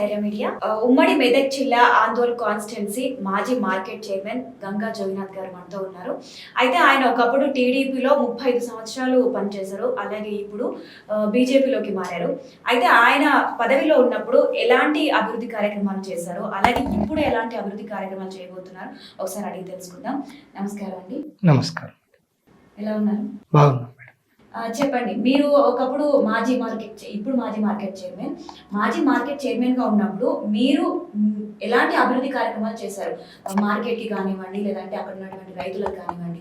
Sye Raa media. ఉమ్మడి మెదక్ జిల్లా Andole constituency మాజీ మార్కెట్ చైర్మన్ గంగా జోగినాథ్ గారు మనతో ఉన్నారు. అయితే ఆయన ఒకప్పుడు టీడీపీలో 35 సంవత్సరాలు పనిచేశారు. అలాగే ఇప్పుడు బీజేపీలోకి మారారు. అయితే ఆయన పదవిలో ఉన్నప్పుడు ఎలాంటి అభివృద్ధి కార్యక్రమాలు చేశారు, అలాగే ఇప్పుడు ఎలాంటి అభివృద్ధి కార్యక్రమాలు చేయబోతున్నారు ఒకసారి అడిగి తెలుసుకుందాం. నమస్కారం అండి. నమస్కారం. ఎలా ఉన్నారు? బాగున్నాం మేడం. చెప్పండి, మీరు ఒకప్పుడు ఇప్పుడు మాజీ మార్కెట్ చైర్మన్ గా ఉన్నప్పుడు మీరు ఎలాంటి అభివృద్ధి కార్యక్రమాలు చేశారు? మార్కెట్ కి కానివ్వండి, లేదంటే అక్కడ ఉన్నటువంటి రైతులకు కానివ్వండి.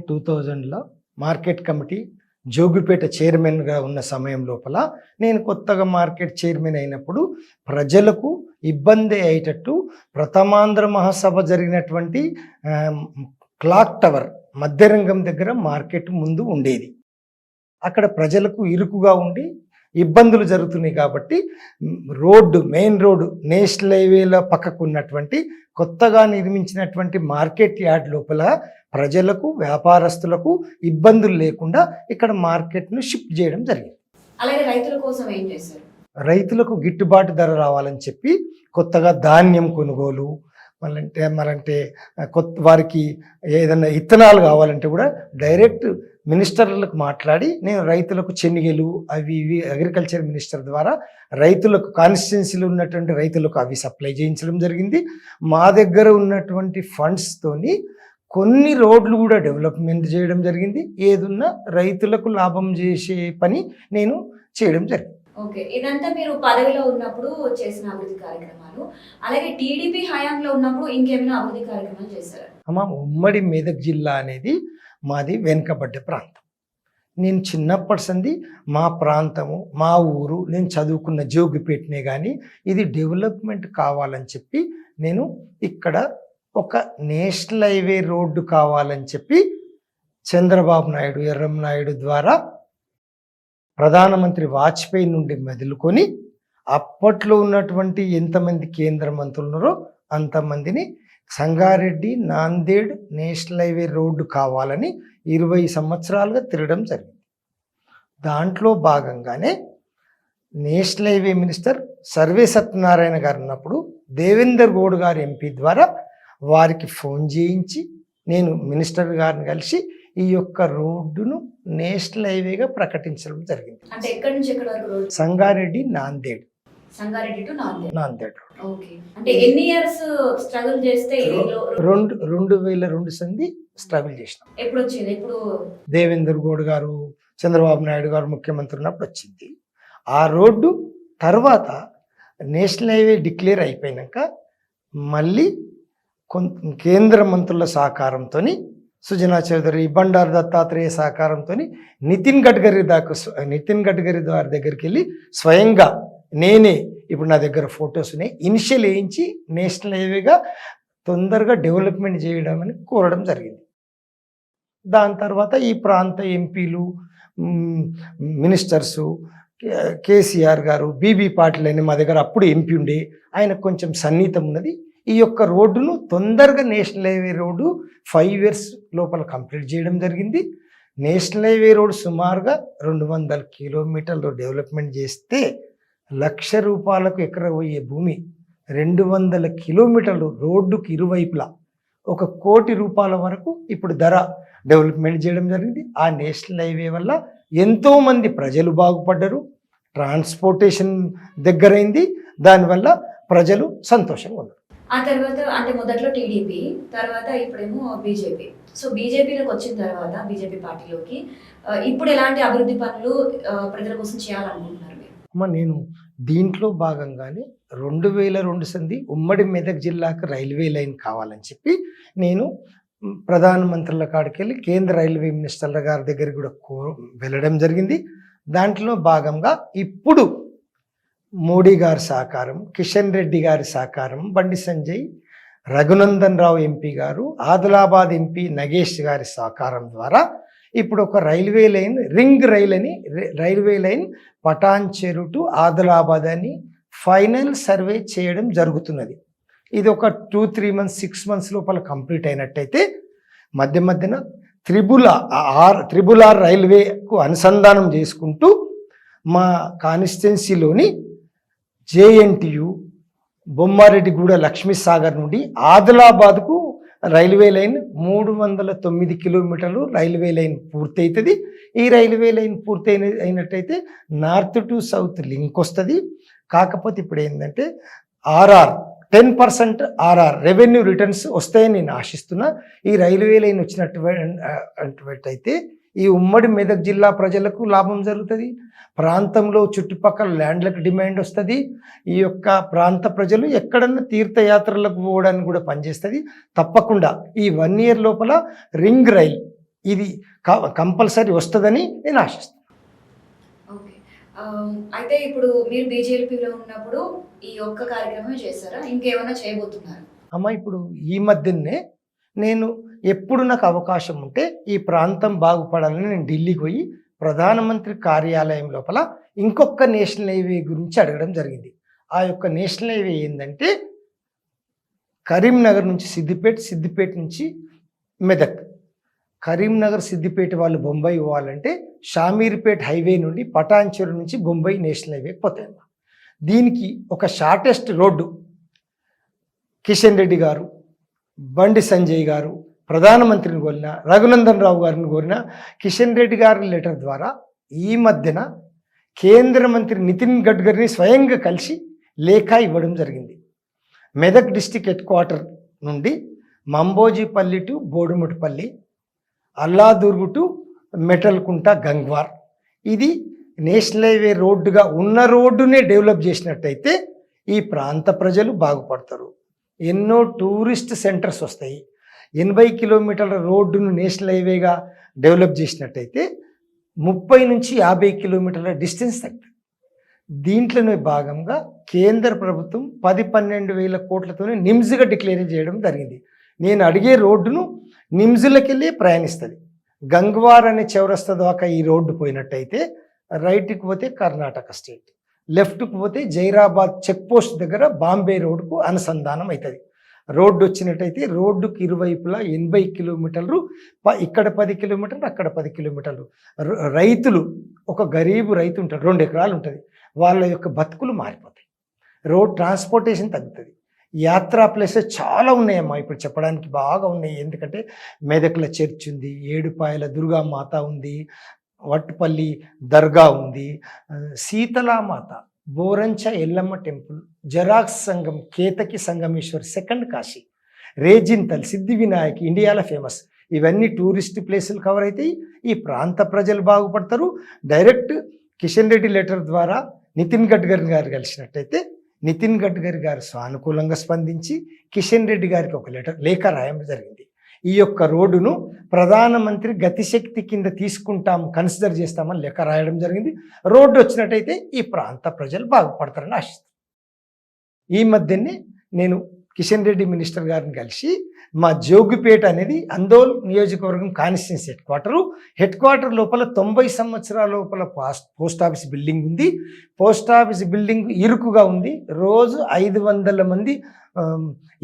2000లో మార్కెట్ కమిటీ జోగిపేట చైర్మన్గా ఉన్న సమయం లోపల నేను కొత్తగా మార్కెట్ చైర్మన్ అయినప్పుడు ప్రజలకు ఇబ్బంది అయ్యేటట్టు ప్రథమాంధ్ర మహాసభ జరిగినటువంటి క్లాక్ టవర్ మధ్యరంగం దగ్గర మార్కెట్ ముందు ఉండేది. అక్కడ ప్రజలకు ఇరుకుగా ఉండి ఇబ్బందులు జరుగుతున్నాయి కాబట్టి మెయిన్ రోడ్డు నేషనల్ హైవేల పక్కకు ఉన్నటువంటి కొత్తగా నిర్మించినటువంటి మార్కెట్ యార్డ్ లోపల ప్రజలకు వ్యాపారస్తులకు ఇబ్బందులు లేకుండా ఇక్కడ మార్కెట్ను షిఫ్ట్ చేయడం జరిగింది. అలాగే రైతుల కోసం ఏం చేశారు? రైతులకు గిట్టుబాటు ధర రావాలని చెప్పి కొత్తగా ధాన్యం కొనుగోలు, మరంటే వారికి ఏదైనా ఇత్తనాలు కావాలంటే కూడా డైరెక్ట్ మినిస్టర్లకు మాట్లాడి నేను రైతులకు చెనిగెలు ఇవి అగ్రికల్చర్ మినిస్టర్ ద్వారా రైతులకు కాన్స్టిట్యున్సీలో ఉన్నటువంటి రైతులకు అవి సప్లై చేయించడం జరిగింది. మా దగ్గర ఉన్నటువంటి ఫండ్స్తోని కొన్ని రోడ్లు కూడా డెవలప్మెంట్ చేయడం జరిగింది. ఏదున్నా రైతులకు లాభం చేసే పని నేను చేయడం జరిగింది. ఓకే, ఇదంతా మీరు పదవిలో ఉన్నప్పుడు చేసిన అభివృద్ధి కార్యక్రమాలు. అలాగే టీడీపీ హయాంలో ఉన్నప్పుడు ఇంకేమైనా అభివృద్ధి కార్యక్రమాలు చేశారు? ఉమ్మడి మెదక్ జిల్లా అనేది మాది వెనుకబడ్డ ప్రాంతం. నేను చిన్నప్పటి సంది మా ప్రాంతము, మా ఊరు, నేను చదువుకున్న జోగిపేటనే కానీ ఇది డెవలప్మెంట్ కావాలని చెప్పి నేను ఇక్కడ ఒక నేషనల్ హైవే రోడ్డు కావాలని చెప్పి చంద్రబాబు నాయుడు, ఎర్రంనాయుడు ద్వారా ప్రధానమంత్రి వాజ్పేయి నుండి మొదలుకొని అప్పట్లో ఉన్నటువంటి ఎంతమంది కేంద్ర మంత్రులు ఉన్నారో అంతమందిని Sangareddy Nanded national highway road కావాలని 20 సంవత్సరాలుగా తిరగడం జరిగింది. దాంట్లో భాగంగానే national highway minister survey Satyanarayana గారు ఉన్నప్పుడు దేవేందర్ గౌడ్ గారు ఎంపీ ద్వారా వారికి ఫోన్ చేయించి నేను మినిస్టర్ గారిని కలిసి ఈ యొక్క రోడ్డును నేషనల్ హైవేగా ప్రకటించడం జరిగింది. అంటే ఎక్కడి నుంచి ఎక్కడి వరకు road? Sangareddy Nanded. Sangareddy to Nanded. Okay, అంటే ఎన్ని ఇయర్స్ స్ట్రగుల్ చేస్తే? 2002 సంది స్ట్రగుల్ చేసినాం. ఎప్పుడు వచ్చింది? ఇప్పుడు దేవేందర్ గౌడ్ గారు, చంద్రబాబు నాయుడు గారు ముఖ్యమంత్రి ఉన్నప్పుడు వచ్చింది. ఆ రోడ్డు తర్వాత నేషనల్ హైవే డిక్లేర్ అయిపోయినాక మళ్ళీ కేంద్ర మంత్రుల సహకారంతో సుజనా చౌదరి, బండారు దత్తాత్రేయ సహకారంతో నితిన్ గడ్కరీ గారి దగ్గరికి వెళ్ళి స్వయంగా నేనే, ఇప్పుడు నా దగ్గర ఫొటోస్ ఉన్నాయి, ఇనిషియల్ వేయించి నేషనల్ హైవేగా తొందరగా డెవలప్మెంట్ చేయడం అని కోరడం జరిగింది. దాని తర్వాత ఈ ప్రాంత ఎంపీలు, మినిస్టర్సు, కేసీఆర్ గారు, బీబీ పాటిల్ అని మా దగ్గర అప్పుడు ఎంపీ ఉండే, ఆయనకు కొంచెం సన్నిహితం ఉన్నది. ఈ యొక్క రోడ్డును తొందరగా నేషనల్ హైవే రోడ్డు 5 years లోపల కంప్లీట్ చేయడం జరిగింది. నేషనల్ హైవే రోడ్డు సుమారుగా 200 కిలోమీటర్లు డెవలప్మెంట్ చేస్తే ₹1,00,000 ఎకర పోయే భూమి 200 కిలోమీటర్లు రోడ్డుకి ఇరువైపులా ₹1 కోటి వరకు ఇప్పుడు ధర డెవలప్మెంట్ చేయడం జరిగింది. ఆ నేషనల్ హైవే వల్ల ఎంతోమంది ప్రజలు బాగుపడ్డారు, ట్రాన్స్పోర్టేషన్ దగ్గరైంది, దానివల్ల ప్రజలు సంతోషంగా ఉన్నారు. ఆ తర్వాత అంటే మొదట్లో టీడీపీ, తర్వాత ఇప్పుడేమో బీజేపీ. సో బీజేపీలోకి వచ్చిన తర్వాత బీజేపీ పార్టీలోకి ఇప్పుడు ఎలాంటి అభివృద్ధి పనులు ప్రజల కోసం చేయాలనుకుంటున్నారు మీరు? నేను దీంట్లో భాగంగానే 2002 సంది ఉమ్మడి మెదక్ జిల్లాకు రైల్వే లైన్ కావాలని చెప్పి నేను ప్రధానమంత్రుల కాడికి వెళ్ళి కేంద్ర రైల్వే మినిస్టర్ల గారి దగ్గరికి కూడా వెళ్ళడం జరిగింది. దాంట్లో భాగంగా ఇప్పుడు మోడీ గారి సహకారం, కిషన్ రెడ్డి గారి సహకారం, బండి సంజయ్, రఘునందన్ రావు ఎంపీ గారు, ఆదిలాబాద్ ఎంపీ నగేష్ గారి సహకారం ద్వారా ఇప్పుడు ఒక railway line, ring railway line Patancheru to Adilabad అని ఫైనల్ సర్వే చేయడం జరుగుతున్నది. ఇది ఒక 2-3 months 6 months లోపల కంప్లీట్ అయినట్టయితే మధ్యన త్రిబుల్ ఆర్ రైల్వేకు అనుసంధానం చేసుకుంటూ మా కాన్స్టిట్యున్సీలోని జేఎన్టీయు, బొమ్మారెడ్డిగూడ లక్ష్మీ సాగర్ నుండి ఆదిలాబాద్కు రైల్వే లైన్ 309 కిలోమీటర్లు రైల్వే లైన్ పూర్తవుతుంది. ఈ రైల్వే లైన్ అయినట్టయితే నార్త్ టు సౌత్ లింక్ వస్తుంది. కాకపోతే ఇప్పుడు ఏంటంటే 10% ఆర్ఆర్ రెవెన్యూ రిటర్న్స్ వస్తాయని నేను ఆశిస్తున్నా. ఈ రైల్వే లైన్ వచ్చినట్టయితే ఈ ఉమ్మడి మెదక్ జిల్లా ప్రజలకు లాభం జరుగుతుంది. ప్రాంతంలో చుట్టుపక్కల ల్యాండ్లకు డిమాండ్ వస్తుంది. ఈ యొక్క ప్రాంత ప్రజలు ఎక్కడన్నా తీర్థయాత్రలకు పోవడానికి కూడా పనిచేస్తుంది. తప్పకుండా ఈ 1 year లోపల రింగ్ రైల్ ఇది కంపల్సరీ వస్తుందని నేను ఆశిస్తున్నాను. ఓకే. అయితే ఇప్పుడు మీరు బీజేపీలో ఉన్నప్పుడు ఈ ఒక్క కార్యక్రమమే చేస్తారా, ఇంకేమైనా చేయబోతున్నారు? అమ్మ, ఇప్పుడు ఈ మధ్యనే నేను ఎప్పుడు నాకు అవకాశం ఉంటే ఈ ప్రాంతం బాగుపడాలని నేను ఢిల్లీకి పోయి ప్రధానమంత్రి కార్యాలయం లోపల ఇంకొక నేషనల్ హైవే గురించి అడగడం జరిగింది. ఆ యొక్క నేషనల్ హైవే ఏంటంటే కరీంనగర్ నుంచి సిద్దిపేట, సిద్దిపేట నుంచి మెదక్, కరీంనగర్ సిద్దిపేట వాళ్ళు బొంబాయి పోవాలంటే షామీర్పేట్ హైవే నుండి పటాన్చెరు నుంచి బొంబాయి నేషనల్ హైవేకి పోతాయి. దీనికి ఒక షార్టెస్ట్ రోడ్డు కిషన్ రెడ్డి గారు, బండి సంజయ్ గారు ప్రధానమంత్రిని కోరిన, రఘునందన్ రావు గారిని కోరిన, కిషన్ రెడ్డి గారి లెటర్ ద్వారా ఈ మధ్యన కేంద్ర మంత్రి నితిన్ గడ్కరీని స్వయంగా కలిసి లేఖ ఇవ్వడం జరిగింది. మెదక్ డిస్టిక్ హెడ్-క్వార్టర్ నుండి మంబోజిపల్లి టు బోడుముటిపల్లి, అల్లాదుర్గు టు మెటల్కుంట గంగ్వార్, ఇది నేషనల్ హైవే రోడ్డుగా ఉన్న రోడ్డునే డెవలప్ చేసినట్టయితే ఈ ప్రాంత ప్రజలు బాగుపడతారు. ఎన్నో టూరిస్ట్ సెంటర్స్ వస్తాయి. 80 కిలోమీటర్ల రోడ్డును నేషనల్ హైవేగా డెవలప్ చేసినట్టయితే 30 నుంచి 50 కిలోమీటర్ల డిస్టెన్స్ తగ్గుతుంది. దీంట్లోనే భాగంగా కేంద్ర ప్రభుత్వం 10-12 వేల కోట్లతోనే నిమ్స్గా డిక్లేర్ చేయడం జరిగింది. నేను అడిగే రోడ్డును నిమ్స్లకి వెళ్ళి ప్రయాణిస్తుంది. గంగ్వార్ అనే చౌరస్తా దాకా ఈ రోడ్డు పోయినట్టయితే రైట్కి పోతే కర్ణాటక స్టేట్, లెఫ్ట్కి పోతే జైరాబాద్ చెక్ పోస్ట్ దగ్గర బాంబే రోడ్డుకు అనుసంధానం అవుతుంది. రోడ్డు వచ్చినట్టయితే రోడ్డుకి ఇరువైపులా 80 కిలోమీటర్లు, ఇక్కడ 10 కిలోమీటర్లు, అక్కడ 10 కిలోమీటర్లు. రైతులు, ఒక గరీబు రైతు ఉంటాడు, 2 ఎకరాలు ఉంటుంది, వాళ్ళ యొక్క బతుకులు మారిపోతాయి. రోడ్ ట్రాన్స్పోర్టేషన్ తగ్గుతుంది. యాత్రా ప్లేసెస్ చాలా ఉన్నాయమ్మా, ఇప్పుడు చెప్పడానికి బాగా ఉన్నాయి. ఎందుకంటే మెదక్ల చర్చ్ ఉంది, ఏడుపాయల దుర్గామాత ఉంది, వట్టుపల్లి దర్గా ఉంది, శీతలామాత, బోరంచ ఎల్లమ్మ టెంపుల్, జరాక్స్ సంఘం, కేతకి సంగమేశ్వర్, సెకండ్ కాశీ, రేజింతల్, సిద్ధి వినాయక్ ఇండియాలో ఫేమస్. ఇవన్నీ టూరిస్ట్ ప్లేసులు కవర్ అవుతాయి. ఈ ప్రాంత ప్రజలు బాగుపడతారు. డైరెక్ట్ కిషన్ రెడ్డి లెటర్ ద్వారా నితిన్ గడ్కరీ గారు కలిసినట్టయితే నితిన్ గడ్కరీ గారు సానుకూలంగా స్పందించి కిషన్ రెడ్డి గారికి ఒక లేఖ రాయడం జరిగింది. ఈ యొక్క రోడ్డును ప్రధానమంత్రి గతిశక్తి కింద తీసుకుంటాం, కన్సిడర్ చేస్తామని లెక్క రాయడం జరిగింది. రోడ్డు వచ్చినట్టయితే ఈ ప్రాంత ప్రజలు బాగుపడతారని ఆశిస్తాను. ఈ మధ్యనే నేను కిషన్ రెడ్డి మినిస్టర్ గారిని కలిసి మా జోగిపేట అనేది అందోల్ నియోజకవర్గం కాన్స్టిట్యున్సీ హెడ్ క్వార్టర్ లోపల 90 సంవత్సరాల లోపల పోస్ట్ ఆఫీస్ బిల్డింగ్ ఉంది. పోస్ట్ ఆఫీస్ బిల్డింగ్ ఇరుకుగా ఉంది. రోజు 500 మంది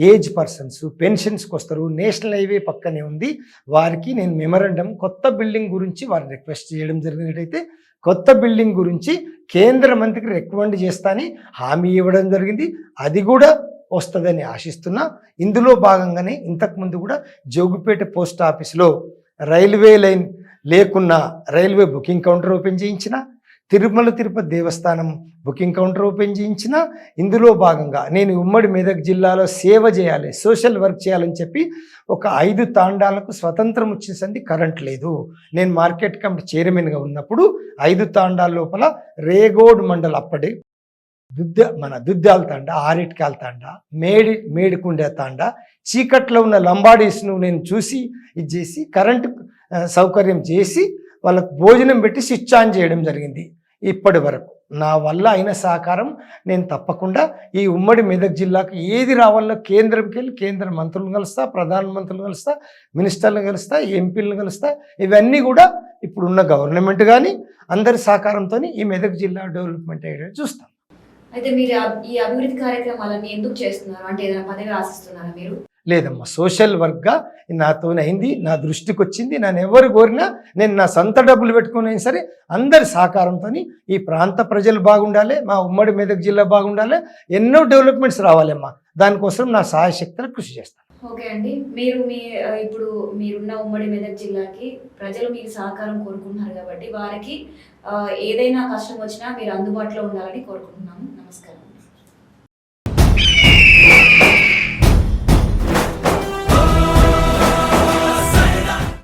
ఏజ్ పర్సన్స్ పెన్షన్స్కి వస్తారు. నేషనల్ హైవే పక్కనే ఉంది. వారికి నేను మెమరాండం కొత్త బిల్డింగ్ గురించి వారిని రిక్వెస్ట్ చేయడం జరిగినట్టయితే కొత్త బిల్డింగ్ గురించి కేంద్ర మంత్రికి రికమెండ్ చేస్తానని హామీ ఇవ్వడం జరిగింది. అది కూడా వస్తుందని ఆశిస్తున్నా. ఇందులో భాగంగానే ఇంతకుముందు కూడా జోగిపేట పోస్ట్ ఆఫీస్లో రైల్వే లైన్ లేకున్నా రైల్వే బుకింగ్ కౌంటర్ ఓపెన్ చేయించిన, తిరుమల తిరుపతి దేవస్థానం బుకింగ్ కౌంటర్ ఓపెన్ చేయించిన. ఇందులో భాగంగా నేను ఉమ్మడి మెదక్ జిల్లాలో సేవ చేయాలి, సోషల్ వర్క్ చేయాలని చెప్పి ఒక 5 తాండాలకు స్వతంత్రం వచ్చింది. కరెంట్ లేదు. నేను మార్కెట్ కమిటీ చైర్మన్గా ఉన్నప్పుడు 5 తాండాల లోపల రేగోడ్ మండల్ అప్పటి దుద్దాల తాండా, ఆరిట్కాల తాండా, మేడికుండే తాండా, చీకట్లో ఉన్న లంబాడీస్ను నేను చూసి ఇది చేసి కరెంటు సౌకర్యం చేసి వాళ్ళకు భోజనం పెట్టి స్విచ్ ఆన్ చేయడం జరిగింది. ఇప్పటి వరకు నా వల్ల అయిన సహకారం నేను తప్పకుండా ఈ ఉమ్మడి మెదక్ జిల్లాకు ఏది రావాలో కేంద్రంకి వెళ్ళి కేంద్ర మంత్రులను కలుస్తా, ప్రధానమంత్రులను కలుస్తా, మినిస్టర్లను కలుస్తా, ఎంపీలను కలుస్తా. ఇవన్నీ కూడా ఇప్పుడున్న గవర్నమెంట్ కానీ అందరి సహకారంతో ఈ మెదక్ జిల్లా డెవలప్మెంట్ అయ్యేది చూస్తాం. అయితే మీరు ఈ అభివృద్ధి కార్యక్రమాలన్నీ ఎందుకు చేస్తున్నారు? అంటే ఏదైనా పదవి ఆశిస్తున్నారా మీరు? లేదమ్మా, సోషల్ వర్క్గా నాతోనైంది, నా దృష్టికి వచ్చింది. నన్ను ఎవరు కోరినా నేను నా సొంత డబ్బులు పెట్టుకునే సరే అందరి సహకారంతో ఈ ప్రాంత ప్రజలు బాగుండాలి, మా ఉమ్మడి మెదక్ జిల్లా బాగుండాలి, ఎన్నో డెవలప్మెంట్స్ రావాలమ్మా. దానికోసం నా సహాయశక్తులు కృషి చేస్తాను. ఓకే అండి. మీరు ఇప్పుడు మీరున్న ఉమ్మడి మెదక్ జిల్లాకి ప్రజలు మీకు సహకారం కోరుకుంటున్నారు కాబట్టి వారికి ఏదైనా కష్టం వచ్చినా మీరు అందుబాటులో ఉండాలని కోరుకుంటున్నాము. నమస్కారం.